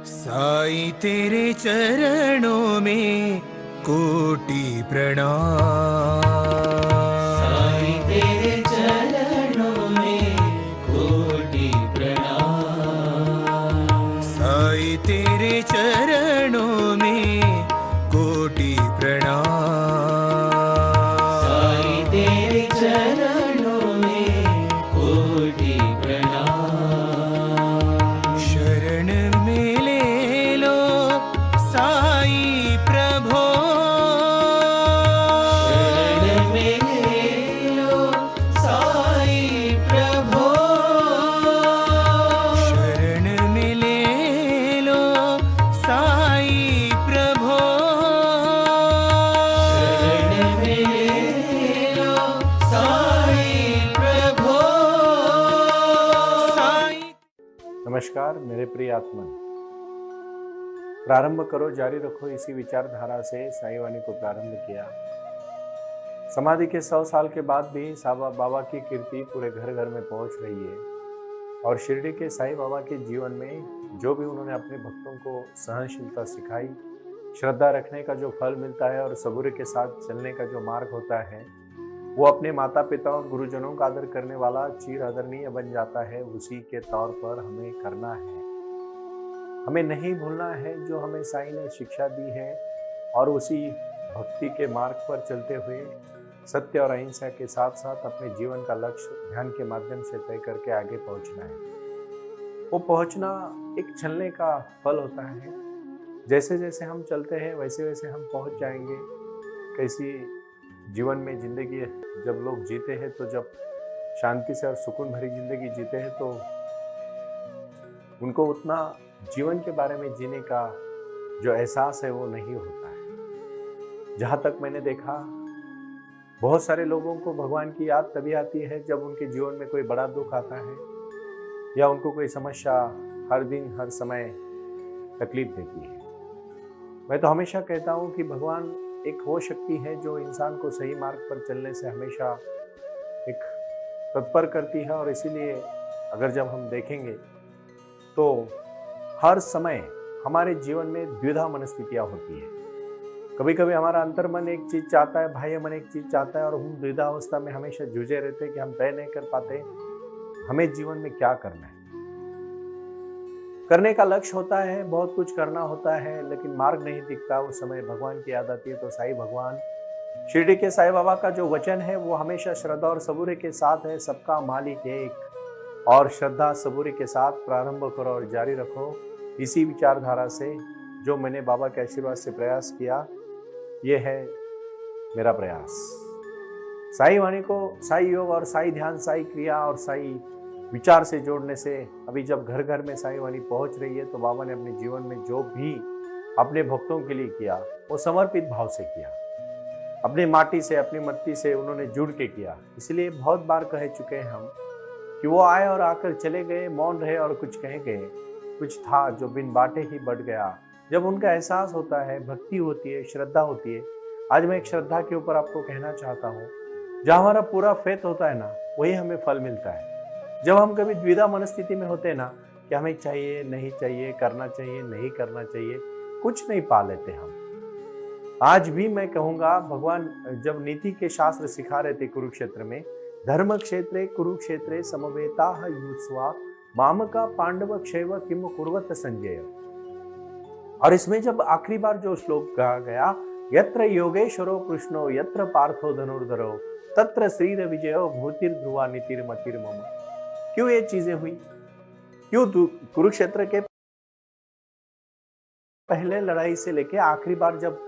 साईं तेरे चरणों में कोटि प्रणाम। साईं तेरे चरणों में कोटि प्रणाम। साईं तेरे चरणों में कोटि प्रणाम। साईं तेरे चरणों में कोटि प्रणाम। शरण में ले लो साईं प्रभो। शरण में ले लो साईं प्रभो। शरण में ले लो साईं प्रभो। शरण में ले लो साईं प्रभो। साईं नमस्कार मेरे प्रिय आत्मन, प्रारंभ करो जारी रखो इसी विचारधारा से साईं वाणी को प्रारंभ किया। समाधि के 100 साल के बाद भी साबा बाबा की कीर्ति पूरे घर घर में पहुंच रही है और शिरडी के साईं बाबा के जीवन में जो भी उन्होंने अपने भक्तों को सहनशीलता सिखाई, श्रद्धा रखने का जो फल मिलता है और सबूरे के साथ चलने का जो मार्ग होता है, वो अपने माता पिता और गुरुजनों का आदर करने वाला चिर आदरणीय बन जाता है। उसी के तौर पर हमें करना है, हमें नहीं भूलना है जो हमें साईं ने शिक्षा दी है और उसी भक्ति के मार्ग पर चलते हुए सत्य और अहिंसा के साथ साथ अपने जीवन का लक्ष्य ध्यान के माध्यम से तय करके आगे पहुंचना है। वो पहुंचना एक चलने का फल होता है। जैसे जैसे हम चलते हैं वैसे वैसे हम पहुंच जाएंगे। कैसी जीवन में जिंदगी जब लोग जीते हैं तो जब शांति से और सुकून भरी जिंदगी जीते हैं तो उनको उतना जीवन के बारे में जीने का जो एहसास है वो नहीं होता है। जहाँ तक मैंने देखा, बहुत सारे लोगों को भगवान की याद तभी आती है जब उनके जीवन में कोई बड़ा दुख आता है या उनको कोई समस्या हर दिन हर समय तकलीफ देती है। मैं तो हमेशा कहता हूँ कि भगवान एक वो शक्ति है जो इंसान को सही मार्ग पर चलने से हमेशा एक तत्पर करती है और इसीलिए अगर जब हम देखेंगे तो हर समय हमारे जीवन में द्विधा मनस्थितियाँ होती है। कभी कभी हमारा अंतर्मन एक चीज चाहता है, बाह्य मन एक चीज चाहता है और हम द्विधा अवस्था में हमेशा जूझे रहते हैं कि हम तय नहीं कर पाते हमें जीवन में क्या करना है। करने का लक्ष्य होता है, बहुत कुछ करना होता है, लेकिन मार्ग नहीं दिखता। उस समय भगवान की याद आती है तो साईं भगवान, शिरडी के साईं बाबा का जो वचन है वो हमेशा श्रद्धा और सबूरे के साथ है। सबका मालिक एक, और श्रद्धा सबूरे के साथ प्रारंभ करो और जारी रखो। इसी विचारधारा से जो मैंने बाबा के आशीर्वाद से प्रयास किया, ये है मेरा प्रयास। साईं वाणी को साईं योग और साईं ध्यान, साईं क्रिया और साईं विचार से जोड़ने से अभी जब घर घर में साईं वाणी पहुंच रही है तो बाबा ने अपने जीवन में जो भी अपने भक्तों के लिए किया वो समर्पित भाव से किया। अपनी माटी से, अपनी मट्टी से उन्होंने जुड़ के किया। इसलिए बहुत बार कह चुके हैं हम कि वो आए और आकर चले गए, मौन रहे और कुछ कह गए। कुछ था जो बिन बाटे ही बढ़ गया। जब उनका एहसास होता है, भक्ति होती है, श्रद्धा होती है। आज मैं एक श्रद्धा के ऊपर आपको कहना चाहता हूँ, जहाँ हमारा पूरा फेथ होता है ना, वही हमें फल मिलता है। जब हम कभी द्विधा मनस्थिति में होते हैं ना कि हमें चाहिए नहीं चाहिए, करना चाहिए नहीं करना चाहिए, कुछ नहीं पा लेते हम। आज भी मैं कहूँगा, भगवान जब नीति के शास्त्र सिखा रहे थे कुरुक्षेत्र में, धर्म क्षेत्रे कुरुक्षेत्रे समवेताः युत्स्वा मामका पांडव क्षैव किम कुर्वत संजय। और इसमें जब आखिरी बार जो श्लोक कहा गया, यत्र योगेश्वरो कृष्णो यत्र पार्थो धनुर्धरो तत्र श्रीर विजयो भूतिर्ध्रुवा नीतिर्मतिर्मम। क्यों ये चीजें हुई? क्यों कुरुक्षेत्र के पहले लड़ाई से लेके आखिरी बार जब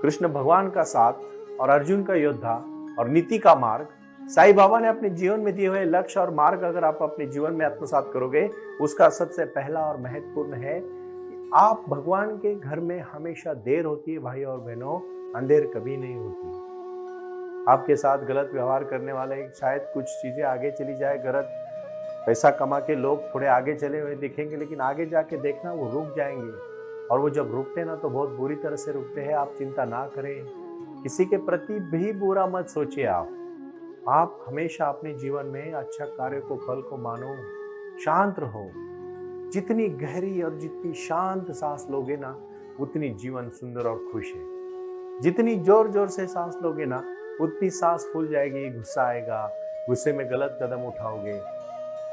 कृष्ण भगवान का साथ और अर्जुन का योद्धा और नीति का मार्ग, साईं बाबा ने अपने जीवन में दिए हुए लक्ष्य और मार्ग अगर आप अपने जीवन में आत्मसात करोगे, उसका सबसे पहला और महत्वपूर्ण है कि आप भगवान के घर में हमेशा देर होती है भाई और बहनों, अंधेर कभी नहीं होती। आपके साथ गलत व्यवहार करने वाले शायद कुछ चीजें आगे चली जाए, गलत पैसा कमा के लोग थोड़े आगे चले हुए दिखेंगे, लेकिन आगे जाके देखना वो रुक जाएंगे। और वो जब रुकते ना तो बहुत बुरी तरह से रुकते हैं। आप चिंता ना करें, किसी के प्रति भी बुरा मत सोचिए। आप हमेशा अपने जीवन में अच्छा कार्य को, फल को मानो, शांत रहो। जितनी गहरी और जितनी शांत सांस लोगे ना, उतनी जीवन सुंदर और खुश है। जितनी जोर जोर से सांस लोगे ना, उतनी सांस फूल जाएगी, गुस्सा आएगा, गुस्से में गलत कदम उठाओगे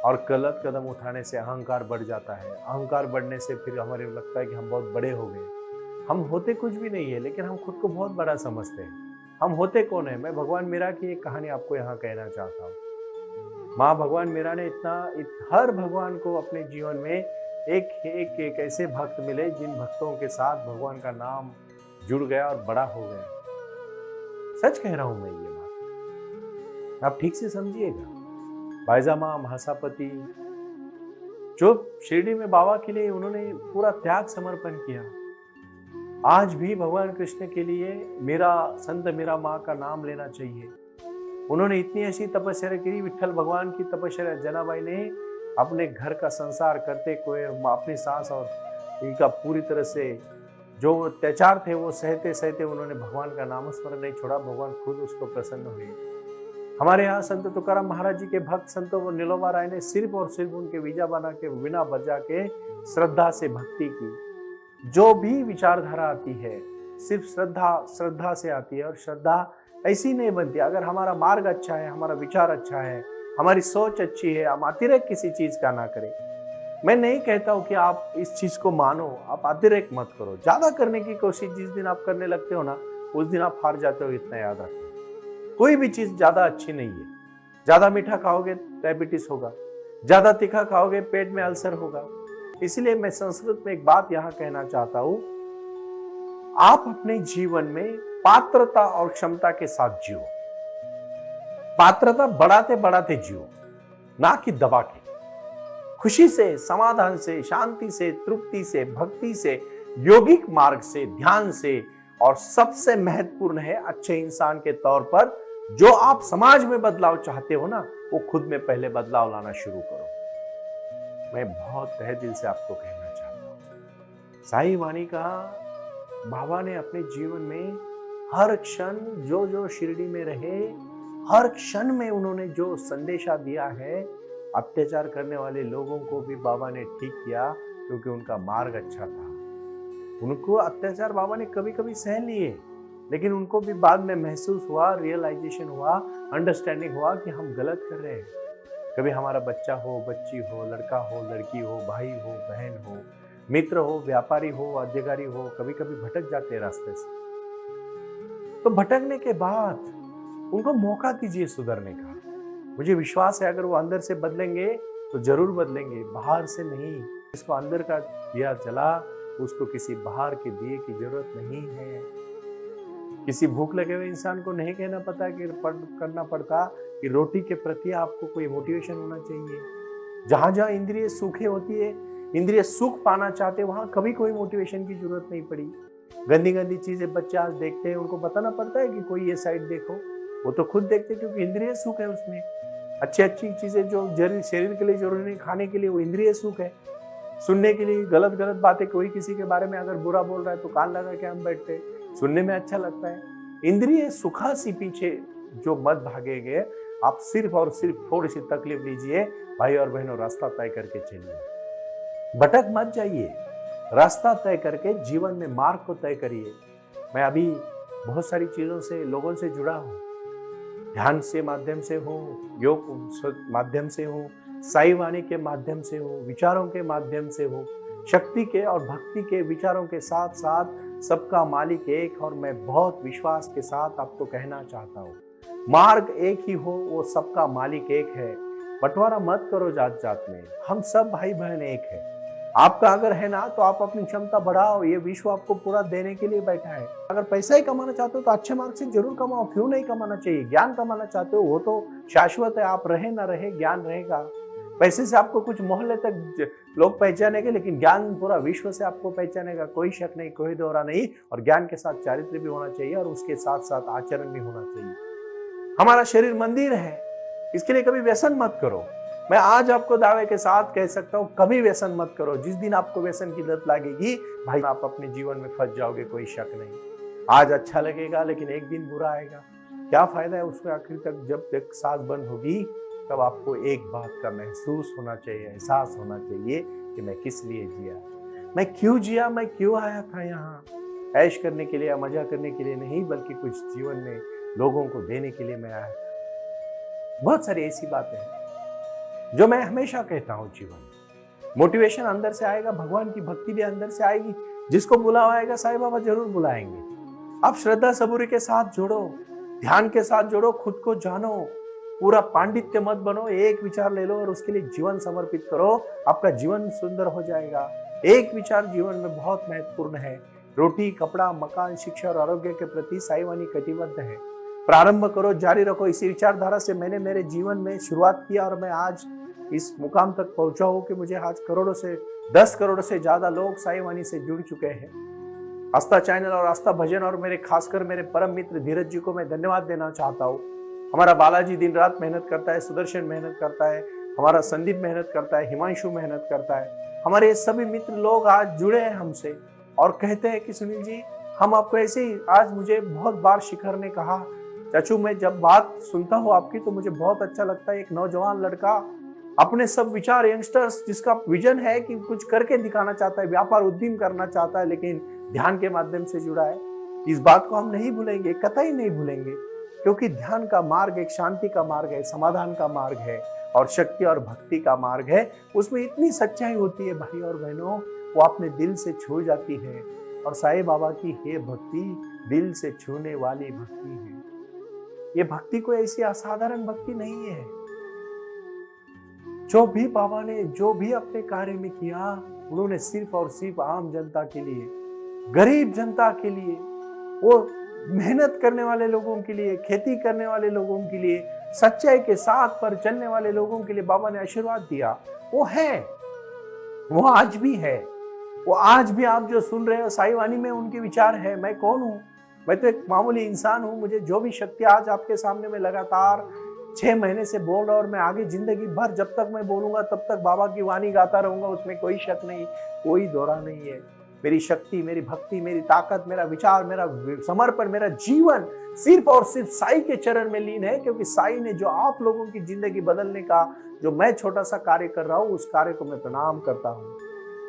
और गलत कदम उठाने से अहंकार बढ़ जाता है। अहंकार बढ़ने से फिर हमारे लगता है कि हम बहुत बड़े हो गए। हम होते कुछ भी नहीं है, लेकिन हम खुद को बहुत बड़ा समझते हैं। हम होते कौन है? मैं भगवान मीरा की एक कहानी आपको यहाँ कहना चाहता हूँ। माँ भगवान मीरा ने हर भगवान को अपने जीवन में एक ऐसे भक्त मिले जिन भक्तों के साथ भगवान का नाम जुड़ गया और बड़ा हो गया। सच कह रहा हूं मैं ये बात, आप ठीक से समझिएगा। बाईजामा महासापति जो शिरडी में बाबा के लिए उन्होंने पूरा त्याग समर्पण किया, आज भी भगवान कृष्ण के लिए मेरा संत मेरा माँ का नाम लेना चाहिए। उन्होंने इतनी ऐसी तपस्या की, विठ्ठल भगवान की तपस्या। जनाबाई ने अपने घर का संसार करते हुए अपनी सांस और इनका पूरी तरह से जो अत्याचार थे वो सहते सहते उन्होंने भगवान का नाम स्मरण नहीं छोड़ा। भगवान खुद उसको प्रसन्न हुए। हमारे यहाँ संत तुकाराम महाराज जी के भक्त संतों नीलोबा राय ने सिर्फ और सिर्फ उनके वीजा बना के बिना बजा के श्रद्धा से भक्ति की। जो भी विचारधारा आती है सिर्फ श्रद्धा से आती है, और श्रद्धा ऐसी नहीं बनती। अगर हमारा मार्ग अच्छा है, हमारा विचार अच्छा है, हमारी सोच अच्छी है, हम अतिरेक किसी चीज का ना करें। मैं नहीं कहता हूं कि आप इस चीज को मानो, आप अतिरेक मत करो। ज्यादा करने की कोशिश जिस दिन आप करने लगते हो ना, उस दिन आप हार जाते हो। इतना याद रखो, कोई भी चीज ज्यादा अच्छी नहीं है। ज्यादा मीठा खाओगे डायबिटीज होगा, ज्यादा तीखा खाओगे पेट में अल्सर होगा। इसलिए मैं संस्कृत में एक बात यहां कहना चाहता हूं, आप अपने जीवन में पात्रता और क्षमता के साथ जियो। पात्रता बढ़ाते बढ़ाते जियो, ना कि दबा के। खुशी से, समाधान से, शांति से, तृप्ति से, भक्ति से, योगिक मार्ग से, ध्यान से, और सबसे महत्वपूर्ण है अच्छे इंसान के तौर पर जो आप समाज में बदलाव चाहते हो ना, वो खुद में पहले बदलाव लाना शुरू करो। मैं बहुत तहे दिल से आपको कहना चाहता हूं, साईं वाणी का बाबा ने अपने जीवन में हर क्षण जो शिरडी में रहे, हर क्षण में उन्होंने जो संदेशा दिया है, अत्याचार करने वाले लोगों को भी बाबा ने ठीक किया, क्योंकि उनका मार्ग अच्छा था। उनको अत्याचार बाबा ने कभी कभी सहन लिए, लेकिन उनको भी बाद में महसूस हुआ, रियलाइजेशन हुआ, अंडरस्टैंडिंग हुआ कि हम गलत कर रहे हैं। कभी हमारा बच्चा हो, बच्ची हो, लड़का हो, लड़की हो, भाई हो, बहन हो, मित्र हो, व्यापारी हो, अधिकारी हो, कभी कभी भटक जाते हैं रास्ते से। तो भटकने के बाद उनको मौका दीजिए सुधरने का। मुझे विश्वास है अगर वो अंदर से बदलेंगे तो जरूर बदलेंगे, बाहर से नहीं। इसको अंदर का दिया जला, उसको किसी बाहर के दिए की जरूरत नहीं है। किसी भूख लगे हुए इंसान को नहीं कहना पता कि करना पड़ता कि रोटी के प्रति आपको कोई मोटिवेशन होना चाहिए। जहां जहां इंद्रिय सुखे होती है, इंद्रिय सुख पाना चाहते, वहां कभी कोई मोटिवेशन की जरूरत नहीं पड़ी। गंदी गंदी चीजें बच्चे आज देखते हैं, उनको बताना पड़ता है कि कोई ये साइड देखो, वो तो खुद देखते क्योंकि इंद्रिय सुख है उसमें। अच्छी अच्छी चीजें जो शरीर के लिए जरूरी नहीं, खाने के लिए, वो इंद्रिय सुख है। सुनने के लिए गलत गलत बातें, कोई किसी के बारे में अगर बुरा बोल रहा है तो कान लगा के हम बैठते, सुनने में अच्छा लगता है। इंद्रिय सुखा सी पीछे जो मत भागेंगे, आप सिर्फ और सिर्फ थोड़ी सी तकलीफ लीजिए, भाई और बहनों, रास्ता तय करके चलिए, भटक मत जाइए, रास्ता तय करके जीवन में मार्ग को तय करिए। मैं अभी बहुत सारी चीजों से, लोगों से जुड़ा हूँ, ध्यान से माध्यम से हूँ, योग माध्यम से हूँ, साई वाणी के माध्यम से हूँ, विचारों के माध्यम से हूँ, शक्ति के और भक्ति के विचारों के साथ साथ सबका मालिक एक। और मैं बहुत विश्वास के साथ आपको कहना चाहता हूँ, मार्ग एक ही हो, वो सबका मालिक एक है। बंटवारा मत करो जात जात में, हम सब भाई बहन एक है। आपका अगर है ना तो आप अपनी क्षमता बढ़ाओ, ये विश्व आपको पूरा देने के लिए बैठा है। अगर पैसा ही कमाना चाहते हो तो अच्छे मार्ग से जरूर कमाओ, क्यों नहीं कमाना चाहिए। ज्ञान कमाना चाहते हो वो तो शाश्वत है, आप रहे ना रहे ज्ञान रहेगा। पैसे से आपको कुछ मोहल्ले तक लोग पहचानेंगे, लेकिन ज्ञान पूरा विश्व से आपको पहचानेगा, कोई शक नहीं, कोई दोहरा नहीं। और ज्ञान के साथ चारित्र्य भी होना चाहिए और उसके साथ साथ आचरण भी होना चाहिए। हमारा शरीर मंदिर है, इसके लिए कभी व्यसन मत करो। मैं आज आपको दावे के साथ कह सकता हूं, कभी व्यसन मत करो। जिस दिन आपको व्यसन की लत लगेगी भाई, आप अपने जीवन में फंस जाओगे, कोई शक नहीं। आज अच्छा लगेगा लेकिन एक दिन बुरा आएगा, क्या फायदा है उसमें आखिर तक। जब तक सांस बंद होगी तब आपको एक बात का महसूस होना चाहिए, एहसास होना चाहिए कि मैं किस लिए जिया, मैं क्यों जिया, मैं क्यों आया था यहाँ। ऐश करने के लिए या मजा करने के लिए नहीं, बल्कि कुछ जीवन में लोगों को देने के लिए मैं आया था। बहुत सारी ऐसी बातें हैं जो मैं हमेशा कहता हूँ जीवन में। मोटिवेशन अंदर से आएगा, भगवान की भक्ति भी अंदर से आएगी। जिसको बुलावा आएगा साईं बाबा जरूर बुलाएंगे। आप श्रद्धा सबूरी के साथ जुड़ो, ध्यान के साथ जुड़ो, खुद को जानो, पूरा पांडित्य मत बनो, एक विचार ले लो और उसके लिए जीवन समर्पित करो, आपका जीवन सुंदर हो जाएगा। एक विचार जीवन में बहुत महत्वपूर्ण है, रोटी, कपड़ा, मकान, शिक्षा और आरोग्य के प्रति साईं वाणी कटिबद्ध है। प्रारंभ करो, जारी रखो। इसी विचारधारा से मैंने मेरे जीवन में शुरुआत किया और मैं आज इस मुकाम तक पहुंचा हूं कि मुझे आज 10 करोड़ से ज्यादा लोग साईं वाणी से जुड़ चुके हैं। आस्था चैनल और आस्था भजन और मेरे खासकर मेरे परम मित्र धीरज जी को मैं धन्यवाद देना चाहता हूँ। हमारा बालाजी दिन रात मेहनत करता है, सुदर्शन मेहनत करता है, हमारा संदीप मेहनत करता है, हिमांशु मेहनत करता है। हमारे सभी मित्र लोग आज जुड़े हैं हमसे और कहते हैं कि सुनील जी हम आपको ऐसे ही, आज मुझे बहुत बार शिखर ने कहा, चाचू मैं जब बात सुनता हूँ आपकी तो मुझे बहुत अच्छा लगता है। एक नौजवान लड़का अपने सब विचार, यंगस्टर्स जिसका विजन है कि कुछ करके दिखाना चाहता है, व्यापार उद्यम करना चाहता है, लेकिन ध्यान के माध्यम से जुड़ा है। इस बात को हम नहीं भूलेंगे, कतई नहीं भूलेंगे, क्योंकि ध्यान का मार्ग एक शांति का मार्ग है, समाधान का मार्ग है और शक्ति और भक्ति का मार्ग है। उसमें इतनी सच्चाई होती है भाई और बहनों, वो अपने दिल से छू जाती है। और साईं बाबा की ये भक्ति दिल से छूने वाली भक्ति है। ये भक्ति कोई ऐसी असाधारण भक्ति नहीं है। जो भी बाबा ने जो भी अपने कार्य में किया, उन्होंने सिर्फ और सिर्फ आम जनता के लिए, गरीब जनता के लिए, वो मेहनत करने वाले लोगों के लिए, खेती करने वाले लोगों के लिए, सच्चाई के साथ पर चलने वाले लोगों के लिए बाबा ने आशीर्वाद दिया। वो है, वो आज भी है। वो आज भी आप जो सुन रहे हो साईं वाणी में उनके विचार है। मैं कौन हूँ? मैं तो एक मामूली इंसान हूँ। मुझे जो भी शक्ति आज आपके सामने में लगातार 6 महीने से बोल रहा और मैं आगे जिंदगी भर जब तक मैं बोलूंगा तब तक बाबा की वाणी गाता रहूंगा, उसमें कोई शक नहीं, कोई दौरा नहीं है। मेरी शक्ति, मेरी भक्ति, मेरी ताकत, मेरा विचार, मेरा समर्पण, मेरा जीवन सिर्फ और सिर्फ साईं के चरण में लीन है। क्योंकि साईं ने जो आप लोगों की जिंदगी बदलने का जो मैं छोटा सा कार्य कर रहा हूँ, उस कार्य को मैं प्रणाम करता हूँ।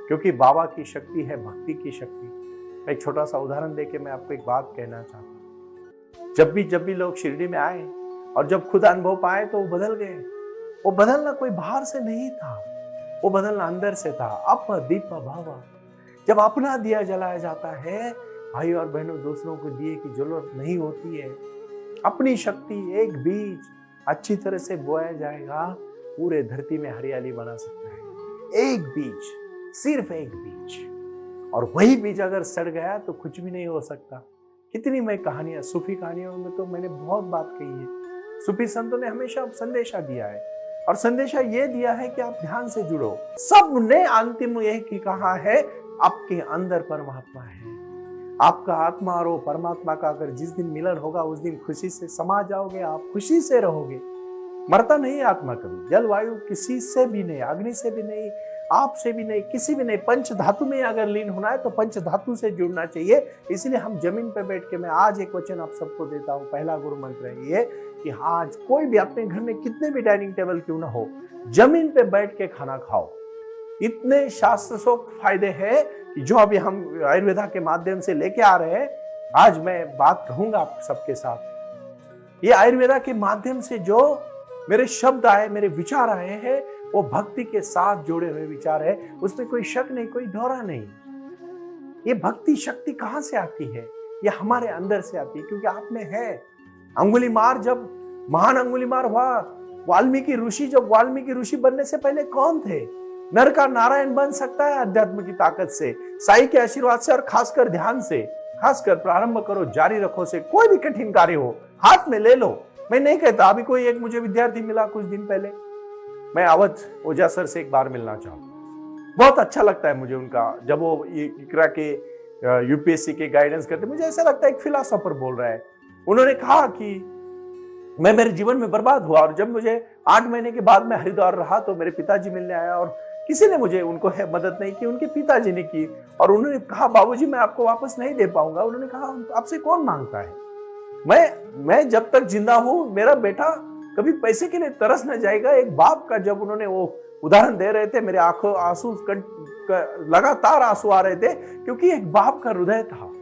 क्योंकि बाबा की शक्ति है भक्ति की शक्ति। एक छोटा सा उदाहरण देके मैं आपको एक बात कहना चाहता हूँ। जब भी लोग शिरडी में आए और जब खुद अनुभव पाए तो वो बदल गए। वो बदलना कोई बाहर से नहीं था, वो बदलना अंदर से था। अप दीप भावा, जब अपना दिया जलाया जाता है भाई और बहनों, दूसरों को दिए की जरूरत नहीं होती है। अपनी शक्ति एक बीज अच्छी तरह से बोया जाएगा, पूरे धरती में हरियाली बना सकता है। एक बीज, सिर्फ एक बीज, और वही बीज अगर सड़ गया तो कुछ भी नहीं हो सकता। कितनी मैं कहानियां, सूफी कहानियों में तो मैंने बहुत बात कही है। सूफी संतों ने हमेशा संदेशा दिया है और संदेशा ये दिया है कि आप ध्यान से जुड़ो। सबने अंतिम यही कहा है, आपके अंदर परमात्मा है। आपका आत्मा और वो परमात्मा का अगर जिस दिन मिलन होगा उस दिन खुशी से समा जाओगे, आप खुशी से रहोगे। मरता नहीं आत्मा कभी, जलवायु किसी से भी नहीं, अग्नि से भी नहीं, आपसे भी नहीं, किसी भी नहीं। पंच धातु में अगर लीन होना है तो पंच धातु से जुड़ना चाहिए। इसलिए हम जमीन पे बैठ के, मैं आज एक वचन आप सबको देता हूँ, पहला गुरु मंत्र है ये कि आज कोई भी अपने घर में कितने भी डाइनिंग टेबल क्यों ना हो, जमीन पे बैठ के खाना खाओ। इतने शास्त्रोक्त फायदे हैं कि जो अभी हम आयुर्वेदा के माध्यम से लेके आ रहे हैं, आज मैं बात कहूंगा आप सबके साथ। ये आयुर्वेदा के माध्यम से जो मेरे शब्द आए, मेरे विचार आए हैं, वो भक्ति के साथ जुड़े हुए विचार है। उसमें कोई शक नहीं, कोई दौरा नहीं। ये भक्ति शक्ति कहां से आती है? ये हमारे अंदर से आती है, क्योंकि आप में है। अंगुलीमार जब महान अंगुलीमार हुआ, वाल्मीकि ऋषि, जब वाल्मीकि ऋषि बनने से पहले कौन थे? नर का नारायण बन सकता है अध्यात्म की ताकत से, साईं के आशीर्वाद से और खासकर ध्यान से। खासकर प्रारंभ करो, जारी रखो से, कोई भी कठिन कार्य हो हाथ में ले लो। मैं नहीं कहता, अभी कोई एक मुझे विद्यार्थी मिला कुछ दिन पहले, मैं अवध ओझा सर से एक बार मिलना चाहूँ। बहुत अच्छा लगता है मुझे उनका, जब वो इकरा के यूपीएससी के गाइडेंस करते, मुझे ऐसा लगता है एक फिलोसोफर बोल रहा है। उन्होंने कहा कि मैं मेरे जीवन में बर्बाद हुआ और जब मुझे 8 महीने के बाद मैं हरिद्वार रहा तो मेरे पिताजी मिलने आया और किसी ने मुझे उनको मदद नहीं की, उनके पिताजी ने की। और उन्होंने कहा बाबूजी मैं आपको वापस नहीं दे पाऊंगा। उन्होंने कहा आपसे कौन मांगता है? मैं जब तक जिंदा हूं, मेरा बेटा कभी पैसे के लिए तरस न जाएगा। एक बाप का जब उन्होंने वो उदाहरण दे रहे थे, मेरे आंखों आंसू लगातार आंसू आ रहे थे, क्योंकि एक बाप का हृदय था।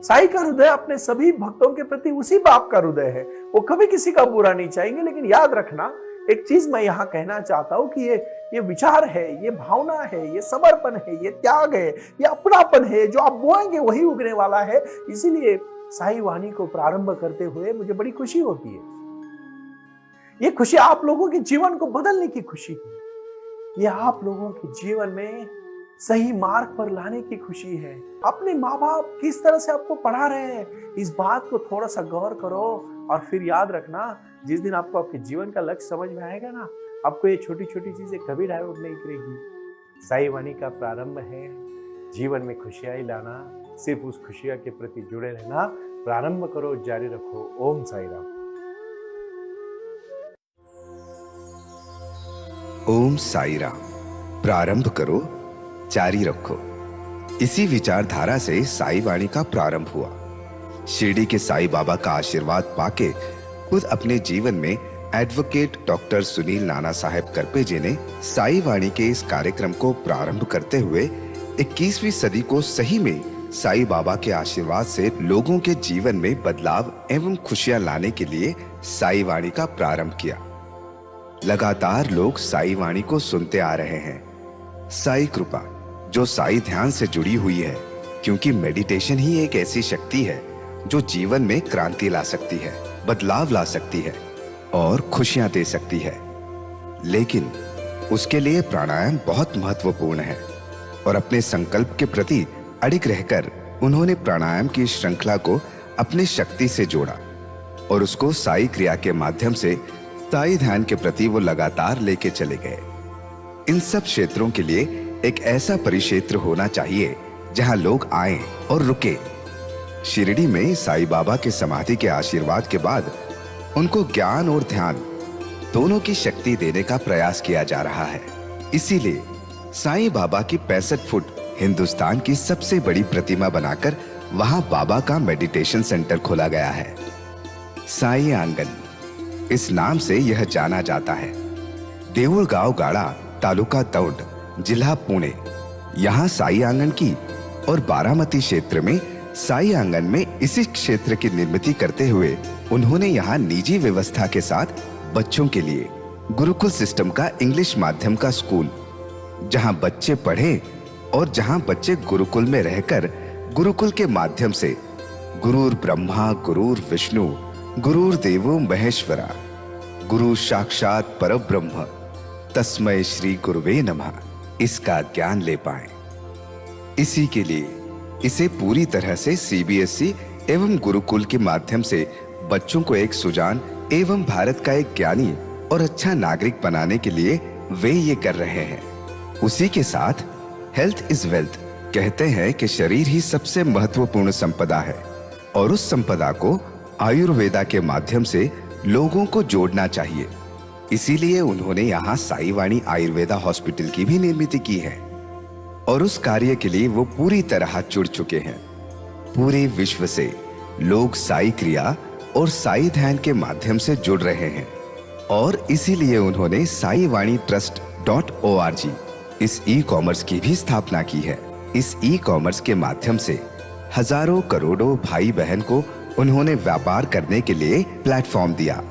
साईं का हृदय अपने सभी भक्तों के प्रति उसी बाप का हृदय है। वो कभी किसी का बुरा नहीं चाहेंगे। लेकिन याद रखना, एक चीज मैं यहां कहना चाहता हूं कि ये विचार है, ये भावना है, ये समर्पण है, ये त्याग है, ये अपनापन है। जो आप बोएंगे वही उगने वाला है। इसीलिए साईं वाणी को प्रारंभ करते हुए मुझे बड़ी खुशी होती है। ये खुशी आप लोगों के जीवन को बदलने की खुशी है। ये आप लोगों के जीवन में सही मार्ग पर लाने की खुशी है। अपने माँ बाप किस तरह से आपको पढ़ा रहे हैं, इस बात को थोड़ा सा गौर करो। और फिर याद रखना, जिस दिन आपको आपके जीवन का लक्ष्य समझ में आएगा ना, आपको ये छोटी छोटी चीजें कभी डाइवर्ट नहीं करेगी। साईं वाणी का प्रारंभ है जीवन में खुशियां लाना। सिर्फ उस खुशियां के प्रति जुड़े रहना। प्रारंभ करो, जारी रखो। ओम साई राम। ओम साई राम। प्रारंभ करो, जारी रखो। इसी विचारधारा से साई वाणी का प्रारंभ हुआ। शिरडी के साई बाबा का आशीर्वाद पाके खुद अपने जीवन में एडवोकेट डॉक्टर सुनील नाना साहेब करपे जी ने साई वाणी के इस कार्यक्रम को प्रारंभ करते हुए 21वीं सदी को सही में साई बाबा के आशीर्वाद से लोगों के जीवन में बदलाव एवं खुशियां लाने के लिए साई वाणी का प्रारंभ किया। लगातार लोग साई वाणी को सुनते आ रहे हैं। साई कृपा जो साई ध्यान से जुड़ी हुई है, क्योंकि मेडिटेशन ही एक ऐसी शक्ति है जो जीवन में क्रांति ला सकती है, बदलाव ला सकती है और खुशियां दे सकती है। लेकिन उसके लिए प्राणायाम बहुत महत्वपूर्ण है और अपने संकल्प के प्रति अडिग रहकर उन्होंने प्राणायाम की श्रृंखला को अपनी शक्ति से जोड़ा और उसको साई क्रिया के माध्यम से साई ध्यान के प्रति वो लगातार लेके चले गए। इन सब क्षेत्रों के लिए एक ऐसा परिक्षेत्र होना चाहिए जहां लोग आएं और रुके। शिरडी में साई बाबा के समाधि के आशीर्वाद के बाद उनको ज्ञान और ध्यान दोनों की शक्ति देने का प्रयास किया जा रहा है। इसीलिए साईं बाबा की 65 फुट हिंदुस्तान की सबसे बड़ी प्रतिमा बनाकर वहां बाबा का मेडिटेशन सेंटर खोला गया है। साई आंगन इस नाम से यह जाना जाता है। देऊळगाव गाड़ा, तालुका दौंड, जिला पुणे, यहाँ साई आंगन की और बारामती क्षेत्र में साई आंगन में इसी क्षेत्र की निर्मित करते हुए उन्होंने यहाँ निजी व्यवस्था के साथ बच्चों के लिए गुरुकुल सिस्टम का इंग्लिश माध्यम का स्कूल, जहाँ बच्चे पढ़े और जहाँ बच्चे गुरुकुल में रहकर गुरुकुल के माध्यम से गुरुर ब्रह्मा गुरुर विष्णु गुरुर देवो महेश्वरा गुरु साक्षात परब्रह्म तस्मै श्री गुरुवे नमः इसका ज्ञान ले पाए। इसी के लिए इसे पूरी तरह से सीबीएसई एवं गुरुकुल के माध्यम से बच्चों को एक सुजान एवं भारत का एक ज्ञानी और अच्छा नागरिक बनाने के लिए वे ये कर रहे हैं। उसी के साथ हेल्थ इज वेल्थ कहते हैं कि शरीर ही सबसे महत्वपूर्ण संपदा है और उस संपदा को आयुर्वेदा के माध्यम से लोगों को जोड़ना चाहिए। इसीलिए उन्होंने यहाँ साई वाणी आयुर्वेदा हॉस्पिटल की भी निर्मित की है और उस कार्य के लिए वो पूरी तरह जुड़ चुके हैं। पूरे विश्व से लोग साई क्रिया और साई ध्यान के माध्यम से जुड़ रहे हैं और इसीलिए उन्होंने साई वाणी trust.org इस ई कॉमर्स की भी स्थापना की है। इस ई कॉमर्स के माध्यम से हजारों करोड़ों भाई बहन को उन्होंने व्यापार करने के लिए प्लेटफॉर्म दिया।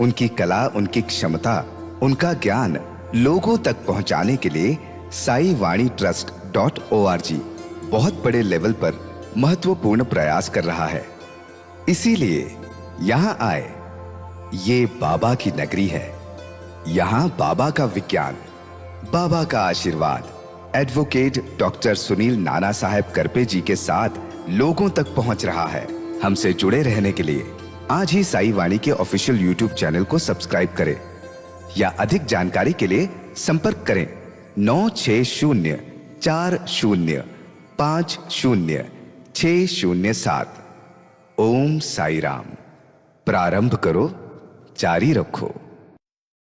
उनकी कला, उनकी क्षमता, उनका ज्ञान लोगों तक पहुंचाने के लिए साई वाणी trust.org बहुत बड़े लेवल पर महत्वपूर्ण प्रयास कर रहा है। इसीलिए यहां आए। ये बाबा की नगरी है। यहां बाबा का विज्ञान, बाबा का आशीर्वाद एडवोकेट डॉक्टर सुनील नाना साहेब करपे जी के साथ लोगों तक पहुंच रहा है। हमसे जुड़े रहने के लिए आज ही साई वाणी के ऑफिशियल यूट्यूब चैनल को सब्सक्राइब करें या अधिक जानकारी के लिए संपर्क करें 9604050607। ओम साई राम। प्रारंभ करो, जारी रखो।